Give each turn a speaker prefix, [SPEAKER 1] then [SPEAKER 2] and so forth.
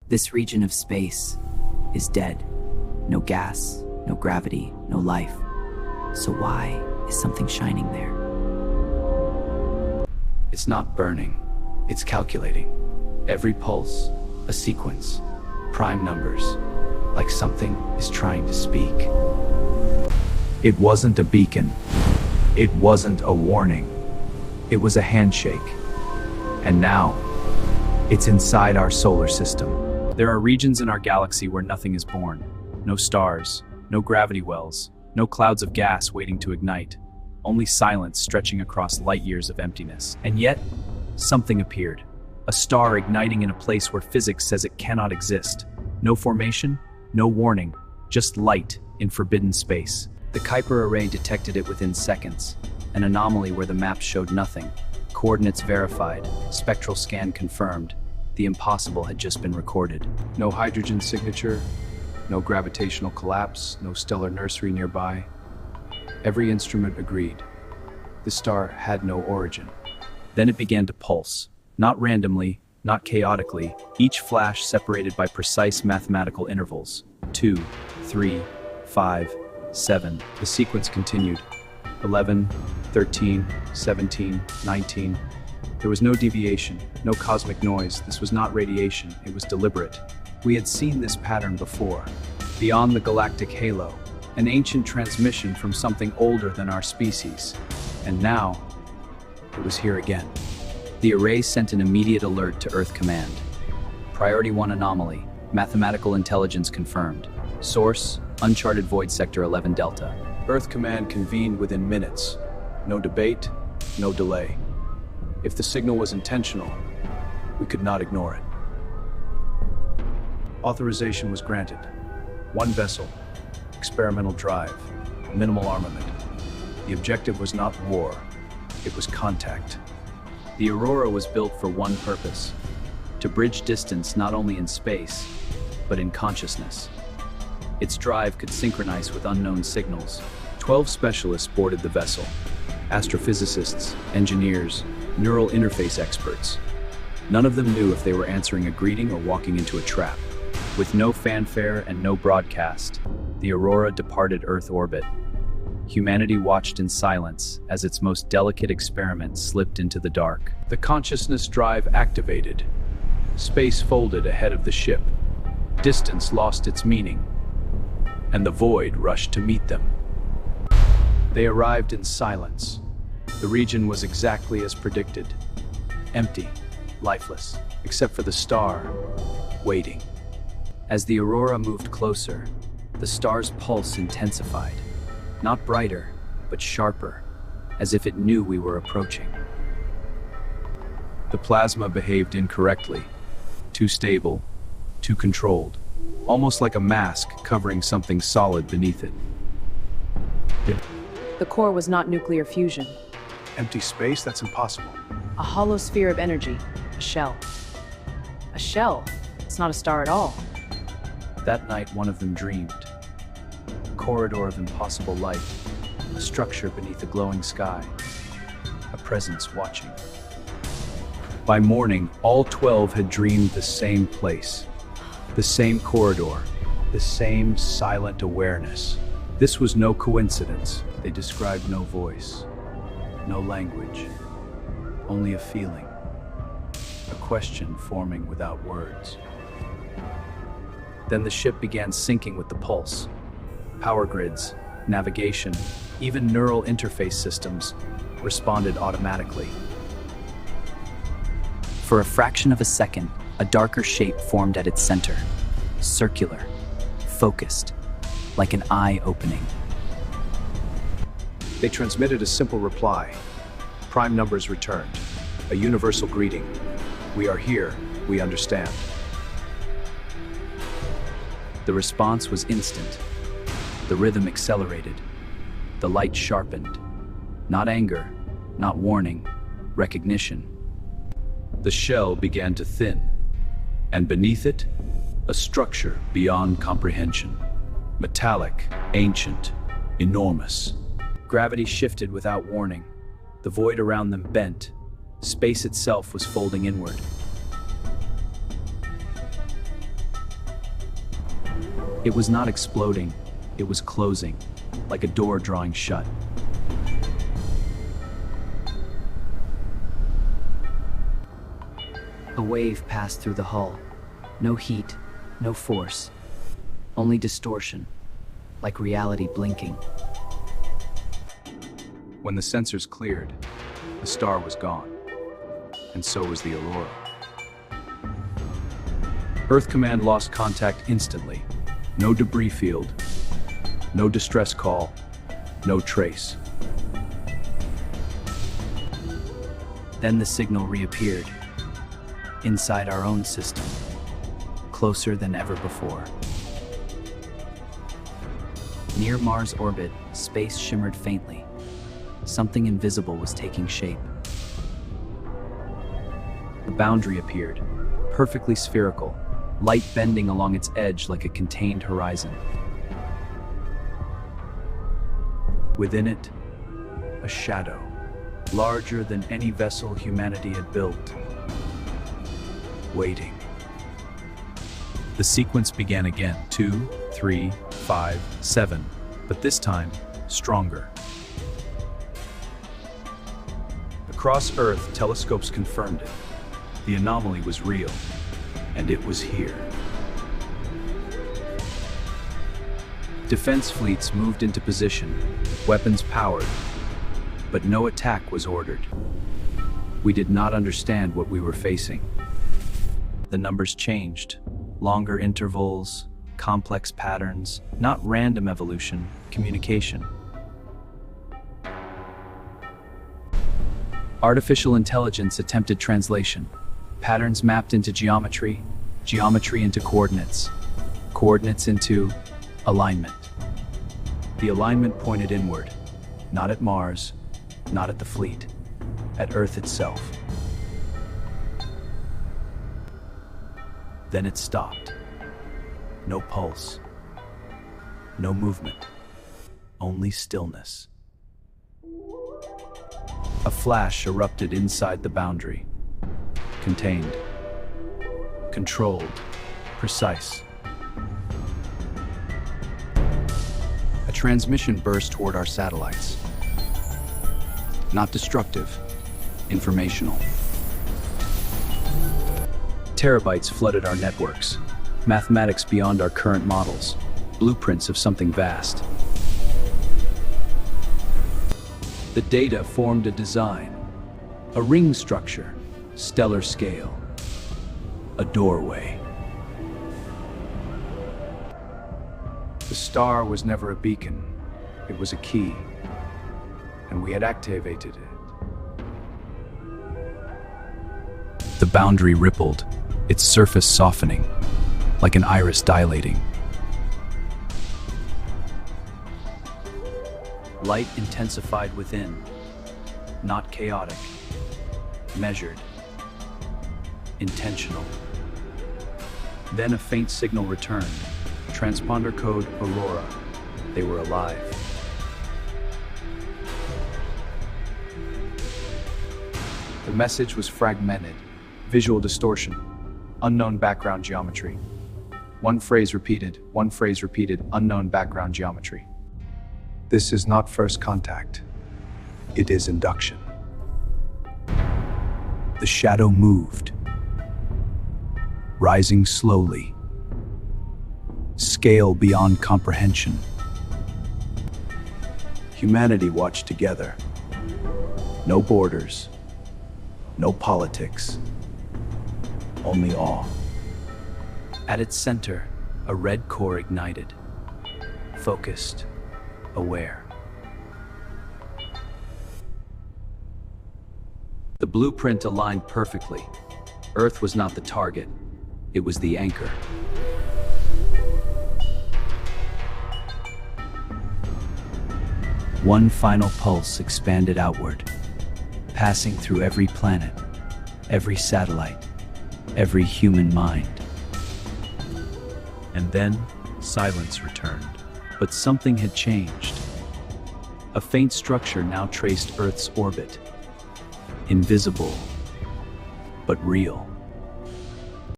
[SPEAKER 1] This region of space is dead. No gas, no gravity, no life. So why is something shining there?
[SPEAKER 2] It's not burning, it's calculating. Every pulse, a sequence, prime numbers, like something is trying to speak. It wasn't a beacon. It wasn't a warning. It was a handshake. And now, it's inside our solar system. There are regions in our galaxy where nothing is born. No stars, no gravity wells, no clouds of gas waiting to ignite. Only silence stretching across light years of emptiness. And yet, something appeared. A star igniting in a place where physics says it cannot exist. No formation, no warning, just light in forbidden space. The Kuiper array detected it within seconds. An anomaly where the maps showed nothing. Coordinates verified, spectral scan confirmed. The impossible had just been recorded. No hydrogen signature, no gravitational collapse, no stellar nursery nearby. Every instrument agreed. The star had no origin. Then it began to pulse. Not randomly, not chaotically, each flash separated by precise mathematical intervals. 2, 3, 5, 7. The sequence continued. 11, 13, 17, 19. There was no deviation, no cosmic noise. This was not radiation, it was deliberate. We had seen this pattern before. Beyond the galactic halo, an ancient transmission from something older than our species. And now, it was here again. The array sent an immediate alert to Earth Command. Priority 1 anomaly, mathematical intelligence confirmed. Source, uncharted void sector 11 Delta. Earth Command convened within minutes. No debate, no delay. If the signal was intentional, we could not ignore it. Authorization was granted. One vessel, experimental drive, minimal armament. The objective was not war, it was contact. The AURORA was built for one purpose, to bridge distance not only in space, but in consciousness. Its drive could synchronize with unknown signals. 12 specialists boarded the vessel. Astrophysicists, engineers, neural interface experts. None of them knew if they were answering a greeting or walking into a trap. With no fanfare and no broadcast, the AURORA departed Earth orbit. Humanity watched in silence as its most delicate experiment slipped into the dark. The consciousness drive activated. Space folded ahead of the ship. Distance lost its meaning, and the void rushed to meet them. They arrived in silence. The region was exactly as predicted. Empty, lifeless, except for the star, waiting. As the AURORA moved closer, the star's pulse intensified. Not brighter, but sharper, as if it knew we were approaching. The plasma behaved incorrectly, too stable, too controlled, almost like a mask covering something solid beneath it.
[SPEAKER 3] The core was not nuclear fusion.
[SPEAKER 2] Empty space? That's impossible.
[SPEAKER 3] A hollow sphere of energy, a shell. A shell? It's not a star at all.
[SPEAKER 2] That night, one of them dreamed. A corridor of impossible light, a structure beneath a glowing sky, a presence watching. By morning, all 12 had dreamed the same place, the same corridor, the same silent awareness. This was no coincidence. They described no voice, no language, only a feeling, a question forming without words. Then the ship began syncing with the pulse. Power grids, navigation, even neural interface systems responded automatically.
[SPEAKER 1] For a fraction of a second, a darker shape formed at its center. Circular, focused, like an eye opening.
[SPEAKER 2] They transmitted a simple reply. Prime numbers returned. A universal greeting. We are here, we understand.
[SPEAKER 1] The response was instant. The rhythm accelerated. The light sharpened. Not anger, not warning, recognition. The shell began to thin, and beneath it, a structure beyond comprehension. Metallic, ancient, enormous. Gravity shifted without warning. The void around them bent. Space itself was folding inward. It was not exploding, it was closing, like a door drawing shut.
[SPEAKER 3] A wave passed through the hull. No heat, no force, only distortion, like reality blinking.
[SPEAKER 1] When the sensors cleared, the star was gone, and so was the Aurora. Earth Command lost contact instantly. No debris field, no distress call, no trace.
[SPEAKER 3] Then the signal reappeared, inside our own system, closer than ever before. Near Mars' orbit, space shimmered faintly. Something invisible was taking shape.
[SPEAKER 1] The boundary appeared, perfectly spherical, light bending along its edge like a contained horizon. Within it, a shadow, larger than any vessel humanity had built, waiting. The sequence began again, 2, 3, 5, 7, but this time, stronger. Across Earth, telescopes confirmed it. The anomaly was real, and it was here. Defense fleets moved into position, weapons powered, but no attack was ordered. We did not understand what we were facing. The numbers changed, longer intervals, complex patterns, not random evolution, communication. Artificial intelligence attempted translation. Patterns mapped into geometry, geometry into coordinates, coordinates into alignment. The alignment pointed inward, not at Mars, not at the fleet, at Earth itself. Then it stopped. No pulse, no movement, only stillness. A flash erupted inside the boundary. Contained, controlled, precise. A transmission burst toward our satellites. Not destructive, informational. Terabytes flooded our networks. Mathematics beyond our current models. Blueprints of something vast. The data formed a design, a ring structure, stellar scale, a doorway. The star was never a beacon, it was a key, and we had activated it. The boundary rippled, its surface softening, like an iris dilating. Light intensified within, not chaotic, measured, intentional. Then a faint signal returned, transponder code AURORA. They were alive. The message was fragmented, visual distortion, unknown background geometry. One phrase repeated, unknown background geometry. This is not first contact. It is induction. The shadow moved, rising slowly, scale beyond comprehension. Humanity watched together. No borders, no politics, only awe. At its center, a red core ignited, focused, aware. The blueprint aligned perfectly. Earth was not the target, it was the anchor. One final pulse expanded outward, passing through every planet, every satellite, every human mind. And then silence returned. But something had changed. A faint structure now traced Earth's orbit. Invisible, but real.